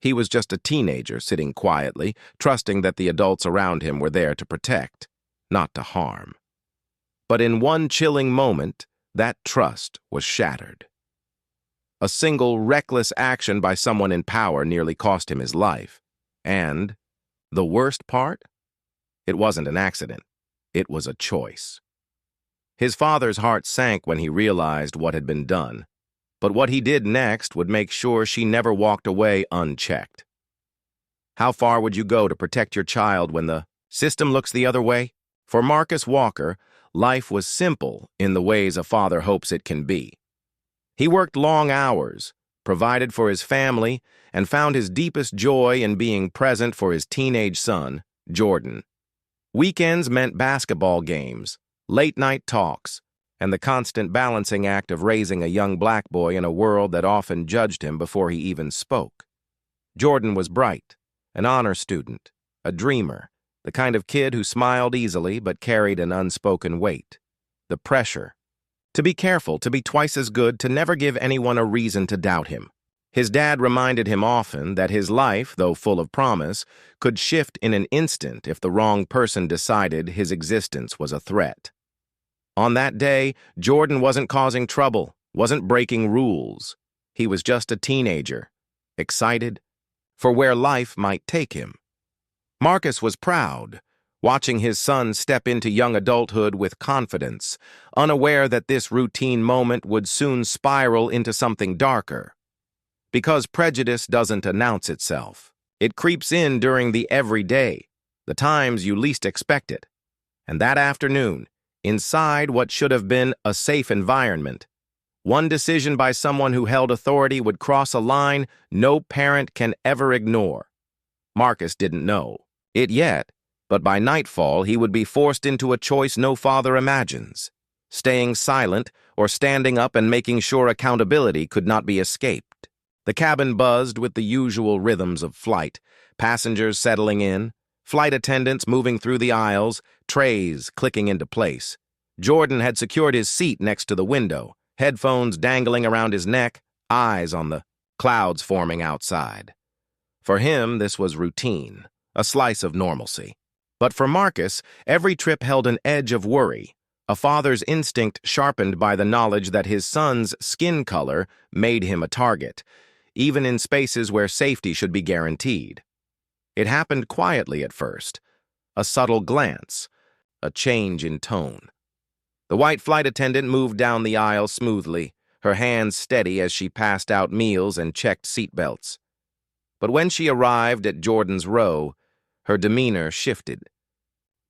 He was just a teenager sitting quietly, trusting that the adults around him were there to protect, not to harm. But in one chilling moment, that trust was shattered. A single reckless action by someone in power nearly cost him his life. And the worst part? It wasn't an accident. It was a choice. His father's heart sank when he realized what had been done, but what he did next would make sure she never walked away unchecked. How far would you go to protect your child when the system looks the other way? For Marcus Walker, life was simple in the ways a father hopes it can be. He worked long hours, provided for his family, and found his deepest joy in being present for his teenage son, Jordan. Weekends meant basketball games, late-night talks, and the constant balancing act of raising a young black boy in a world that often judged him before he even spoke. Jordan was bright, an honor student, a dreamer, the kind of kid who smiled easily but carried an unspoken weight. The pressure. To be careful, to be twice as good, to never give anyone a reason to doubt him. His dad reminded him often that his life, though full of promise, could shift in an instant if the wrong person decided his existence was a threat. On that day, Jordan wasn't causing trouble, wasn't breaking rules. He was just a teenager, excited for where life might take him. Marcus was proud, watching his son step into young adulthood with confidence, unaware that this routine moment would soon spiral into something darker. Because prejudice doesn't announce itself. It creeps in during the everyday, the times you least expect it. And that afternoon, inside what should have been a safe environment, one decision by someone who held authority would cross a line no parent can ever ignore. Marcus didn't know it yet, but by nightfall he would be forced into a choice no father imagines, staying silent or standing up and making sure accountability could not be escaped. The cabin buzzed with the usual rhythms of flight, passengers settling in, flight attendants moving through the aisles, trays clicking into place. Jordan had secured his seat next to the window, headphones dangling around his neck, eyes on the clouds forming outside. For him, this was routine, a slice of normalcy. But for Marcus, every trip held an edge of worry, a father's instinct sharpened by the knowledge that his son's skin color made him a target, even in spaces where safety should be guaranteed. It happened quietly at first, a subtle glance, a change in tone. The white flight attendant moved down the aisle smoothly, her hands steady as she passed out meals and checked seatbelts. But when she arrived at Jordan's row, her demeanor shifted.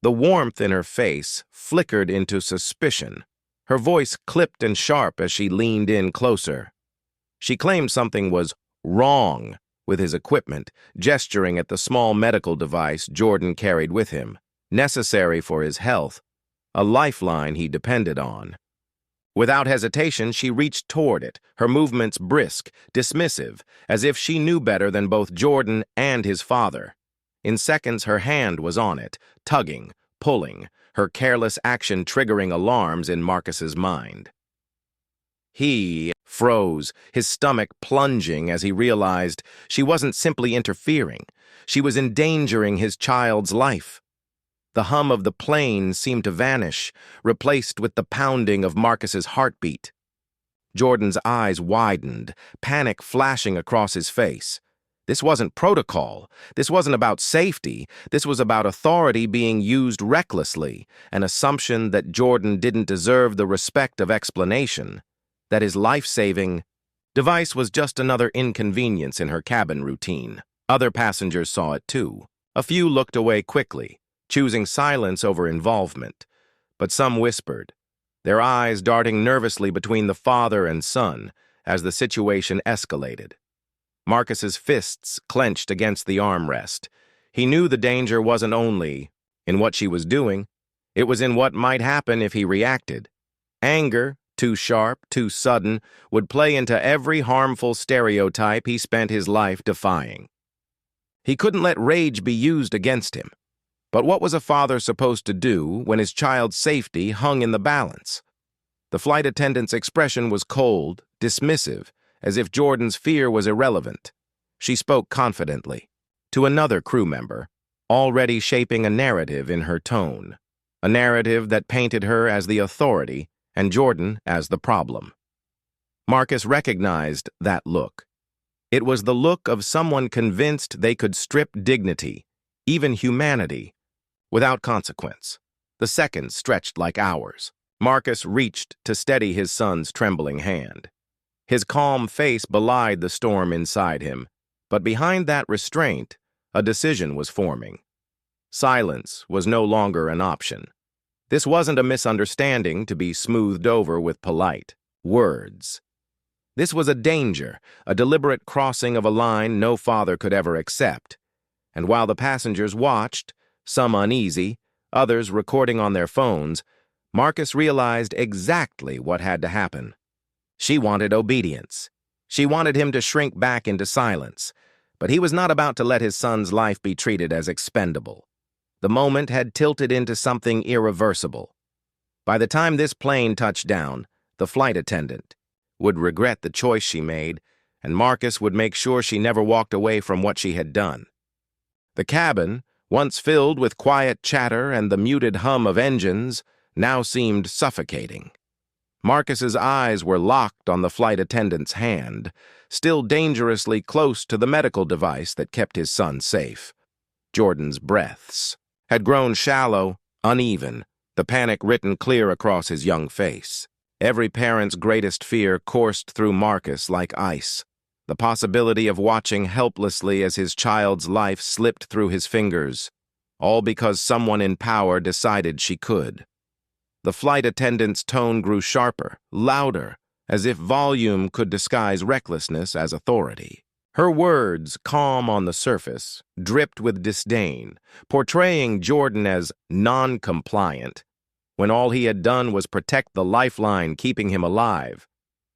The warmth in her face flickered into suspicion. Her voice clipped and sharp as she leaned in closer. She claimed something was wrong with his equipment, gesturing at the small medical device Jordan carried with him, necessary for his health, a lifeline he depended on. Without hesitation, she reached toward it, her movements brisk, dismissive, as if she knew better than both Jordan and his father. In seconds, her hand was on it, tugging, pulling, her careless action triggering alarms in Marcus's mind. He froze, his stomach plunging as he realized she wasn't simply interfering. She was endangering his child's life. The hum of the plane seemed to vanish, replaced with the pounding of Marcus's heartbeat. Jordan's eyes widened, panic flashing across his face. This wasn't protocol. This wasn't about safety. This was about authority being used recklessly, an assumption that Jordan didn't deserve the respect of explanation, that his life-saving device was just another inconvenience in her cabin routine. Other passengers saw it too. A few looked away quickly, choosing silence over involvement, but some whispered, their eyes darting nervously between the father and son as the situation escalated. Marcus's fists clenched against the armrest. He knew the danger wasn't only in what she was doing, it was in what might happen if he reacted. Anger, too sharp, too sudden, would play into every harmful stereotype he spent his life defying. He couldn't let rage be used against him. But what was a father supposed to do when his child's safety hung in the balance? The flight attendant's expression was cold, dismissive, as if Jordan's fear was irrelevant. She spoke confidently to another crew member, already shaping a narrative in her tone, a narrative that painted her as the authority and Jordan as the problem. Marcus recognized that look. It was the look of someone convinced they could strip dignity, even humanity, without consequence. The seconds stretched like hours. Marcus reached to steady his son's trembling hand. His calm face belied the storm inside him, but behind that restraint, a decision was forming. Silence was no longer an option. This wasn't a misunderstanding to be smoothed over with polite words. This was a danger, a deliberate crossing of a line no father could ever accept. And while the passengers watched, some uneasy, others recording on their phones, Marcus realized exactly what had to happen. She wanted obedience. She wanted him to shrink back into silence, but he was not about to let his son's life be treated as expendable. The moment had tilted into something irreversible. By the time this plane touched down, the flight attendant would regret the choice she made, and Marcus would make sure she never walked away from what she had done. The cabin, once filled with quiet chatter and the muted hum of engines, now seemed suffocating. Marcus's eyes were locked on the flight attendant's hand, still dangerously close to the medical device that kept his son safe. Jordan's breaths had grown shallow, uneven, the panic written clear across his young face. Every parent's greatest fear coursed through Marcus like ice, the possibility of watching helplessly as his child's life slipped through his fingers, all because someone in power decided she could. The flight attendant's tone grew sharper, louder, as if volume could disguise recklessness as authority. Her words, calm on the surface, dripped with disdain, portraying Jordan as non-compliant, when all he had done was protect the lifeline keeping him alive.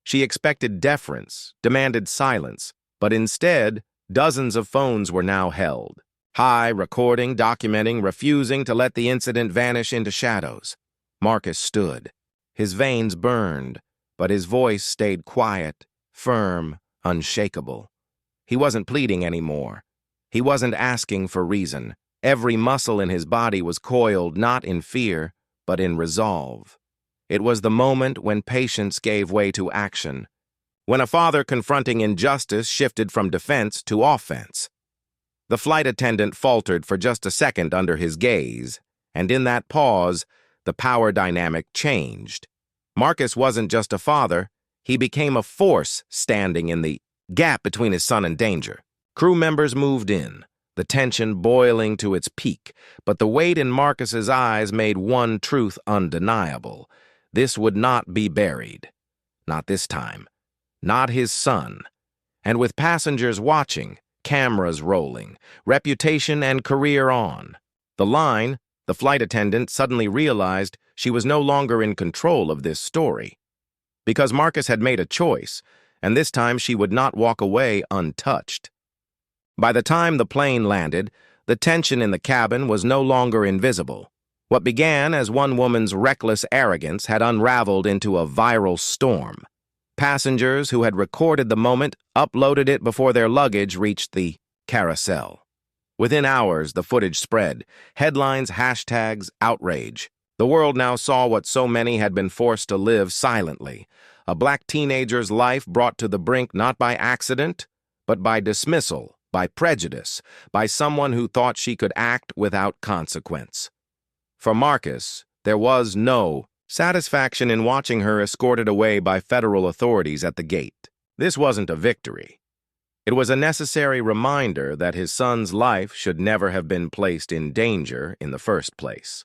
She expected deference, demanded silence, but instead, dozens of phones were now held. High, recording, documenting, refusing to let the incident vanish into shadows. Marcus stood. His veins burned, but his voice stayed quiet, firm, unshakable. He wasn't pleading anymore. He wasn't asking for reason. Every muscle in his body was coiled not in fear, but in resolve. It was the moment when patience gave way to action, when a father confronting injustice shifted from defense to offense. The flight attendant faltered for just a second under his gaze, and in that pause, the power dynamic changed. Marcus wasn't just a father, he became a force standing in the gap between his son and danger. Crew members moved in, the tension boiling to its peak, but the weight in Marcus's eyes made one truth undeniable. This would not be buried. Not this time. Not his son. And with passengers watching, cameras rolling, reputation and career on, the flight attendant suddenly realized she was no longer in control of this story. Because Marcus had made a choice, and this time she would not walk away untouched. By the time the plane landed, the tension in the cabin was no longer invisible. What began as one woman's reckless arrogance had unraveled into a viral storm. Passengers who had recorded the moment uploaded it before their luggage reached the carousel. Within hours, the footage spread. Headlines, hashtags, outrage. The world now saw what so many had been forced to live silently. A black teenager's life brought to the brink not by accident, but by dismissal, by prejudice, by someone who thought she could act without consequence. For Marcus, there was no satisfaction in watching her escorted away by federal authorities at the gate. This wasn't a victory. It was a necessary reminder that his son's life should never have been placed in danger in the first place.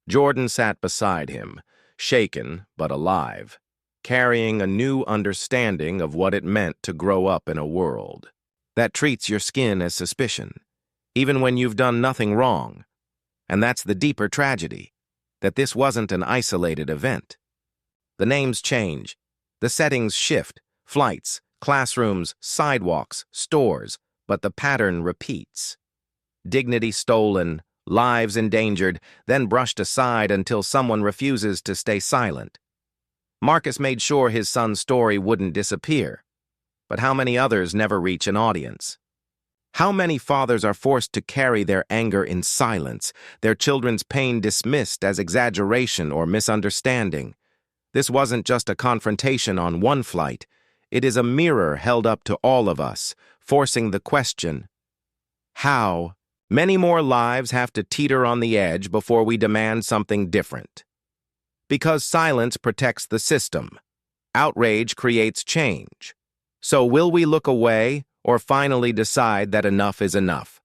Jordan sat beside him, shaken but alive, carrying a new understanding of what it meant to grow up in a world that treats your skin as suspicion, even when you've done nothing wrong. And that's the deeper tragedy, that this wasn't an isolated event. The names change, the settings shift, flights, classrooms, sidewalks, stores, but the pattern repeats. Dignity stolen, lives endangered, then brushed aside until someone refuses to stay silent. Marcus made sure his son's story wouldn't disappear. But how many others never reach an audience? How many fathers are forced to carry their anger in silence, their children's pain dismissed as exaggeration or misunderstanding? This wasn't just a confrontation on one flight. It is a mirror held up to all of us, forcing the question, how? Many more lives have to teeter on the edge before we demand something different. Because silence protects the system. Outrage creates change. So will we look away or finally decide that enough is enough?